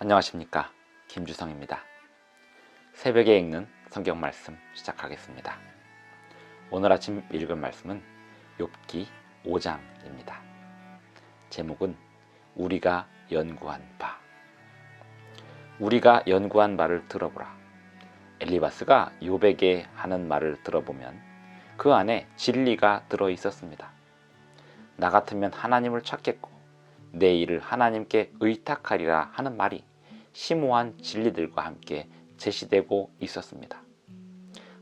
안녕하십니까, 김주성입니다. 새벽에 읽는 성경 말씀 시작하겠습니다. 오늘 아침 읽은 말씀은 욥기 5장입니다. 제목은 우리가 연구한 바. 우리가 연구한 바를 들어보라. 엘리바스가 욥에게 하는 말을 들어보면 그 안에 진리가 들어 있었습니다. 나 같으면 하나님을 찾겠고 내 일을 하나님께 의탁하리라 하는 말이 심오한 진리들과 함께 제시되고 있었습니다.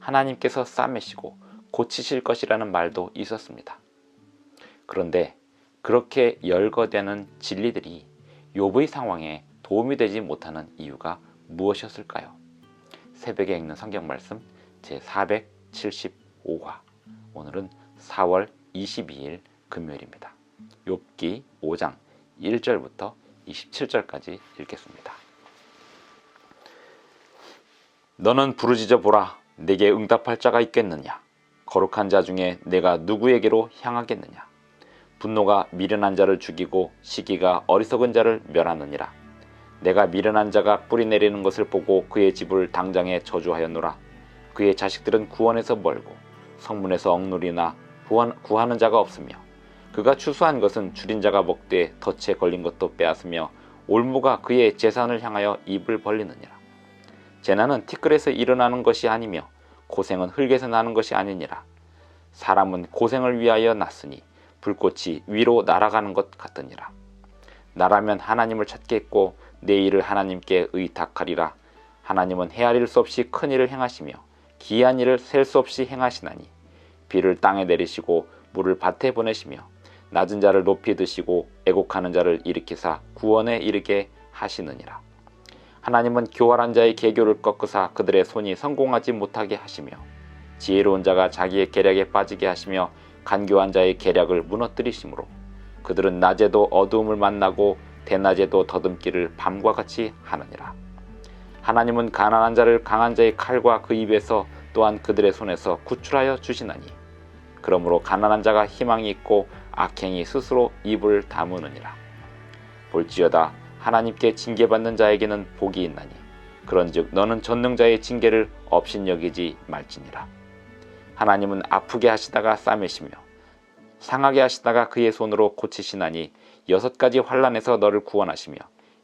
하나님께서 싸매시고 고치실 것이라는 말도 있었습니다. 그런데 그렇게 열거되는 진리들이 욥의 상황에 도움이 되지 못하는 이유가 무엇이었을까요? 새벽에 읽는 성경 말씀 제475화, 오늘은 4월 22일 금요일입니다. 욥기 5장 1절부터 27절까지 읽겠습니다. 너는 부르짖어 보라. 내게 응답할 자가 있겠느냐? 거룩한 자 중에 내가 누구에게로 향하겠느냐? 분노가 미련한 자를 죽이고 시기가 어리석은 자를 멸하느니라. 내가 미련한 자가 뿌리 내리는 것을 보고 그의 집을 당장에 저주하였노라. 그의 자식들은 구원에서 멀고 성문에서 억눌리나 구하는 자가 없으며 그가 추수한 것은 줄인 자가 먹되 덫에 걸린 것도 빼앗으며 올무가 그의 재산을 향하여 입을 벌리느니라. 재난은 티끌에서 일어나는 것이 아니며 고생은 흙에서 나는 것이 아니니라. 사람은 고생을 위하여 났으니 불꽃이 위로 날아가는 것 같으니라. 나라면 하나님을 찾겠고 내 일을 하나님께 의탁하리라. 하나님은 헤아릴 수 없이 큰 일을 행하시며 기이한 일을 셀 수 없이 행하시나니 비를 땅에 내리시고 물을 밭에 보내시며 낮은 자를 높이 드시고 애곡하는 자를 일으키사 구원에 이르게 하시느니라. 하나님은 교활한 자의 계교를 꺾으사 그들의 손이 성공하지 못하게 하시며 지혜로운 자가 자기의 계략에 빠지게 하시며 간교한 자의 계략을 무너뜨리시므로 그들은 낮에도 어두움을 만나고 대낮에도 더듬기를 밤과 같이 하느니라. 하나님은 가난한 자를 강한 자의 칼과 그 입에서 또한 그들의 손에서 구출하여 주시나니 그러므로 가난한 자가 희망이 있고 악행이 스스로 입을 다무느니라. 볼지어다 하나님께 징계받는 자에게는 복이 있나니 그런즉 너는 전능자의 징계를 업신여기지 말지니라. 하나님은 아프게 하시다가 싸매시며 상하게 하시다가 그의 손으로 고치시나니 6가지 환난에서 너를 구원하시며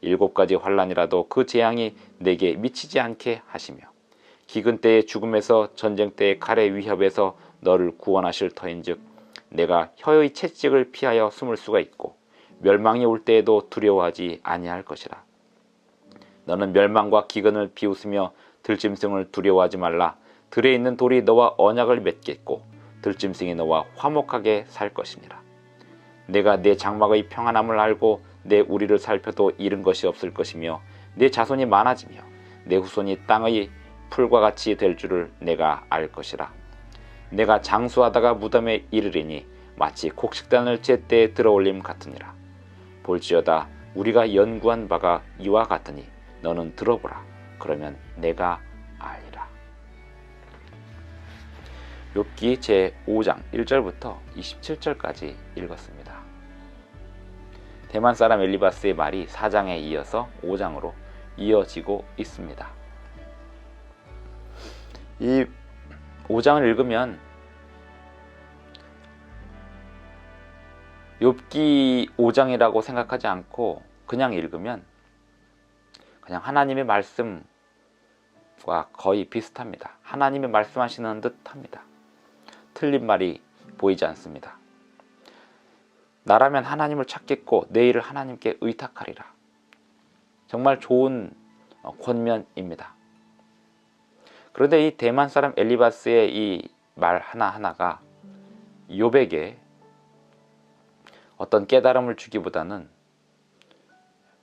7가지 환난이라도 그 재앙이 내게 미치지 않게 하시며 기근 때의 죽음에서 전쟁 때의 칼의 위협에서 너를 구원하실 터인즉 내가 혀의 채찍을 피하여 숨을 수가 있고 멸망이 올 때에도 두려워하지 아니할 것이라. 너는 멸망과 기근을 비웃으며 들짐승을 두려워하지 말라. 들에 있는 돌이 너와 언약을 맺겠고 들짐승이 너와 화목하게 살 것이니라. 내가 내 장막의 평안함을 알고 내 우리를 살펴도 잃은 것이 없을 것이며 내 자손이 많아지며 내 후손이 땅의 풀과 같이 될 줄을 내가 알 것이라. 내가 장수하다가 무덤에 이르리니 마치 곡식단을 제때에 들어올림 같으니라. 볼지어다 우리가 연구한 바가 이와 같으니 너는 들어보라. 그러면 내가 알리라. 욥기 제5장 1절부터 27절까지 읽었습니다. 대만 사람 엘리바스의 말이 4장에 이어서 5장으로 이어지고 있습니다. 이 5장을 읽으면 욥기 5장이라고 생각하지 않고 그냥 읽으면 그냥 하나님의 말씀과 거의 비슷합니다. 하나님의 말씀하시는 듯합니다. 틀린 말이 보이지 않습니다. 나라면 하나님을 찾겠고 내 일을 하나님께 의탁하리라. 정말 좋은 권면입니다. 그런데 이 대만 사람 엘리바스의 이 말 하나하나가 욥에게 어떤 깨달음을 주기보다는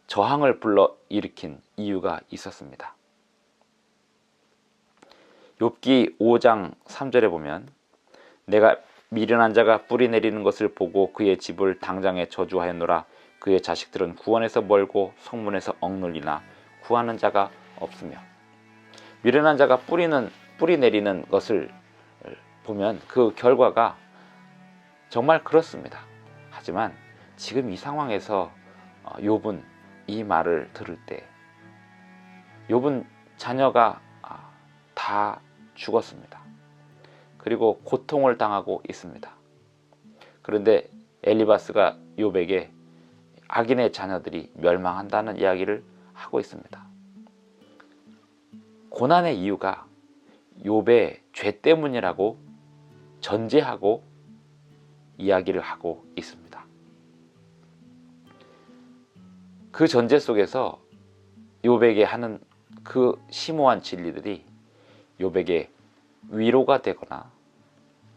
저항을 불러일으킨 이유가 있었습니다. 욥기 5장 3절에 보면 내가 미련한 자가 뿌리 내리는 것을 보고 그의 집을 당장에 저주하였노라. 그의 자식들은 구원에서 멀고 성문에서 억눌리나 구하는 자가 없으며. 미련한 자가 뿌리 내리는 것을 보면 그 결과가 정말 그렇습니다. 하지만 지금 이 상황에서 욥은 이 말을 들을 때 욥은 자녀가 다 죽었습니다. 그리고 고통을 당하고 있습니다. 그런데 엘리바스가 욥에게 악인의 자녀들이 멸망한다는 이야기를 하고 있습니다. 고난의 이유가 욥의 죄 때문이라고 전제하고 이야기를 하고 있습니다. 그 전제 속에서 욥에게 하는 그 심오한 진리들이 욥에게 위로가 되거나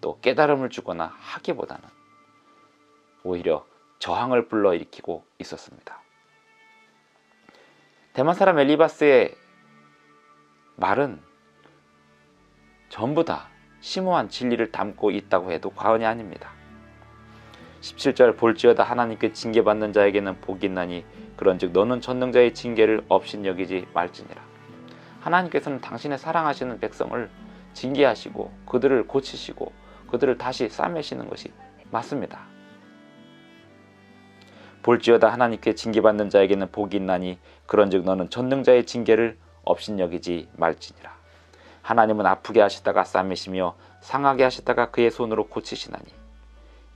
또 깨달음을 주거나 하기보다는 오히려 저항을 불러일으키고 있었습니다. 대만 사람 엘리바스의 말은 전부 다 심오한 진리를 담고 있다고 해도 과언이 아닙니다. 17절 볼지어다 하나님께 징계받는 자에게는 복이 있나니 그런즉 너는 전능자의 징계를 업신여기지 말지니라. 하나님께서는 당신의 사랑하시는 백성을 징계하시고 그들을 고치시고 그들을 다시 싸매시는 것이 맞습니다. 볼지어다 하나님께 징계받는 자에게는 복이 있나니 그런즉 너는 전능자의 징계를 업신여기지 말지니라. 하나님은 아프게 하시다가 싸매시며 상하게 하시다가 그의 손으로 고치시나니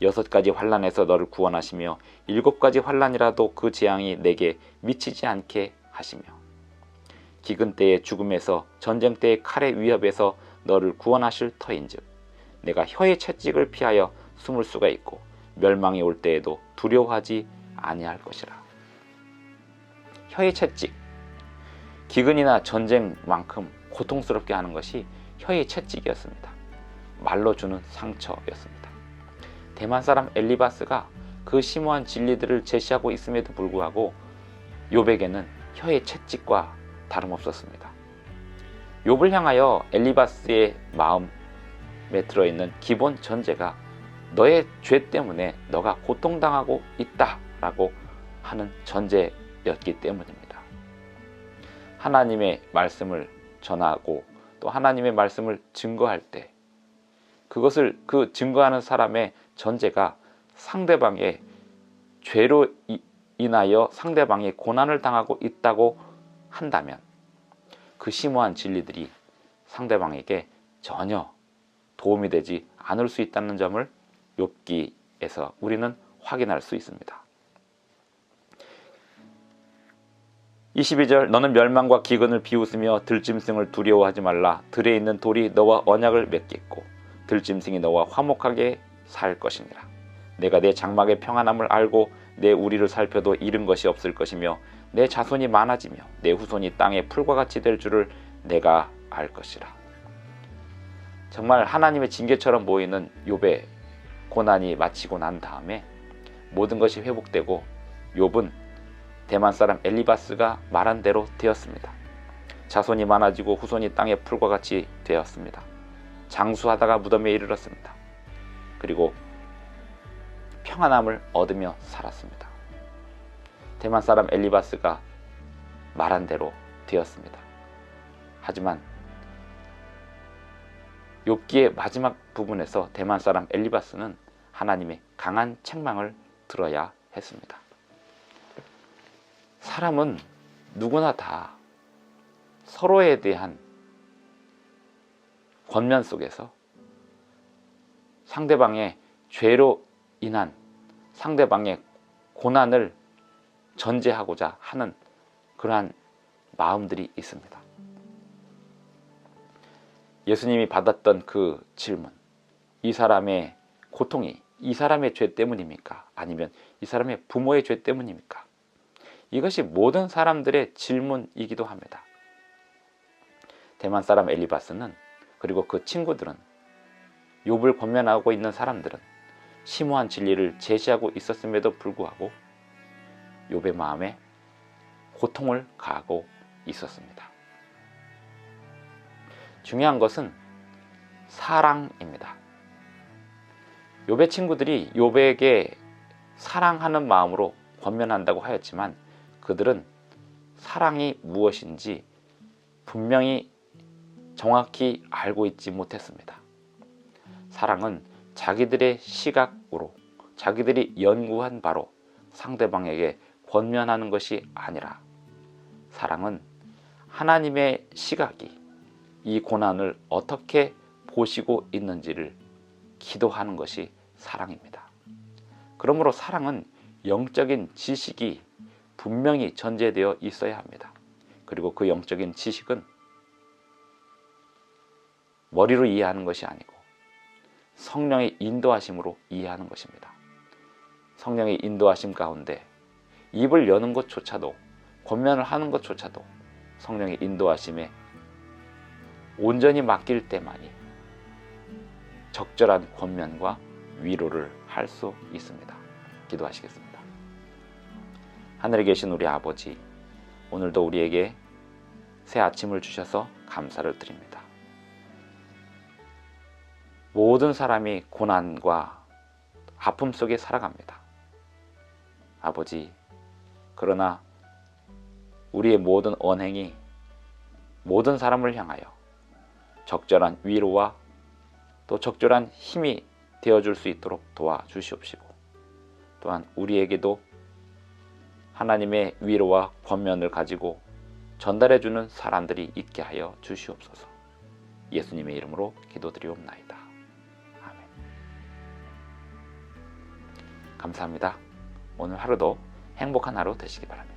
6가지 환난에서 너를 구원하시며 7가지 환난이라도 그 재앙이 내게 미치지 않게 하시며 기근 때의 죽음에서 전쟁 때의 칼의 위협에서 너를 구원하실 터인즉 내가 혀의 채찍을 피하여 숨을 수가 있고 멸망이 올 때에도 두려워하지 아니할 것이라. 혀의 채찍, 기근이나 전쟁만큼 고통스럽게 하는 것이 혀의 채찍이었습니다. 말로 주는 상처였습니다. 대만 사람 엘리바스가 그 심오한 진리들을 제시하고 있음에도 불구하고 욥에게는 혀의 채찍과 다름없었습니다. 욥을 향하여 엘리바스의 마음에 들어있는 기본 전제가 너의 죄 때문에 너가 고통당하고 있다라고 하는 전제였기 때문입니다. 하나님의 말씀을 전하고 또 하나님의 말씀을 증거할 때 그것을 그 증거하는 사람의 전제가 상대방의 죄로 인하여 상대방이 고난을 당하고 있다고 한다면 그 심오한 진리들이 상대방에게 전혀 도움이 되지 않을 수 있다는 점을 욥기에서 우리는 확인할 수 있습니다. 22절 너는 멸망과 기근을 비웃으며 들짐승을 두려워하지 말라. 들에 있는 돌이 너와 언약을 맺겠고 들짐승이 너와 화목하게 살 것이니라. 내가 내 장막의 평안함을 알고 내 우리를 살펴도 잃은 것이 없을 것이며 내 자손이 많아지며 내 후손이 땅의 풀과 같이 될 줄을 내가 알 것이라. 정말 하나님의 징계처럼 보이는 욥의 고난이 마치고 난 다음에 모든 것이 회복되고 욥은 대만 사람 엘리바스가 말한 대로 되었습니다. 자손이 많아지고 후손이 땅의 풀과 같이 되었습니다. 장수하다가 무덤에 이르렀습니다. 그리고 평안함을 얻으며 살았습니다. 대만 사람 엘리바스가 말한 대로 되었습니다. 하지만 욥기의 마지막 부분에서 대만 사람 엘리바스는 하나님의 강한 책망을 들어야 했습니다. 사람은 누구나 다 서로에 대한 권면 속에서 상대방의 죄로 인한 상대방의 고난을 전제하고자 하는 그러한 마음들이 있습니다. 예수님이 받았던 그 질문, 이 사람의 고통이 이 사람의 죄 때문입니까? 아니면 이 사람의 부모의 죄 때문입니까? 이것이 모든 사람들의 질문이기도 합니다. 대만 사람 엘리바스는 그리고 그 친구들은 욥을 권면하고 있는 사람들은 심오한 진리를 제시하고 있었음에도 불구하고 욥의 마음에 고통을 가하고 있었습니다. 중요한 것은 사랑입니다. 욥의 친구들이 욥에게 사랑하는 마음으로 권면한다고 하였지만 그들은 사랑이 무엇인지 분명히 정확히 알고 있지 못했습니다. 사랑은 자기들의 시각으로 자기들이 연구한 바로 상대방에게 권면하는 것이 아니라 사랑은 하나님의 시각이 이 고난을 어떻게 보시고 있는지를 기도하는 것이 사랑입니다. 그러므로 사랑은 영적인 지식이 분명히 전제되어 있어야 합니다. 그리고 그 영적인 지식은 머리로 이해하는 것이 아니고 성령의 인도하심으로 이해하는 것입니다. 성령의 인도하심 가운데 입을 여는 것조차도, 권면을 하는 것조차도 성령의 인도하심에 온전히 맡길 때만이 적절한 권면과 위로를 할 수 있습니다. 기도하시겠습니다. 하늘에 계신 우리 아버지, 오늘도 우리에게 새 아침을 주셔서 감사를 드립니다. 모든 사람이 고난과 아픔 속에 살아갑니다. 아버지, 그러나 우리의 모든 언행이 모든 사람을 향하여 적절한 위로와 또 적절한 힘이 되어줄 수 있도록 도와주시옵시고, 또한 우리에게도 하나님의 위로와 권면을 가지고 전달해주는 사람들이 있게 하여 주시옵소서. 예수님의 이름으로 기도드리옵나이다. 아멘. 감사합니다. 오늘 하루도 행복한 하루 되시기 바랍니다.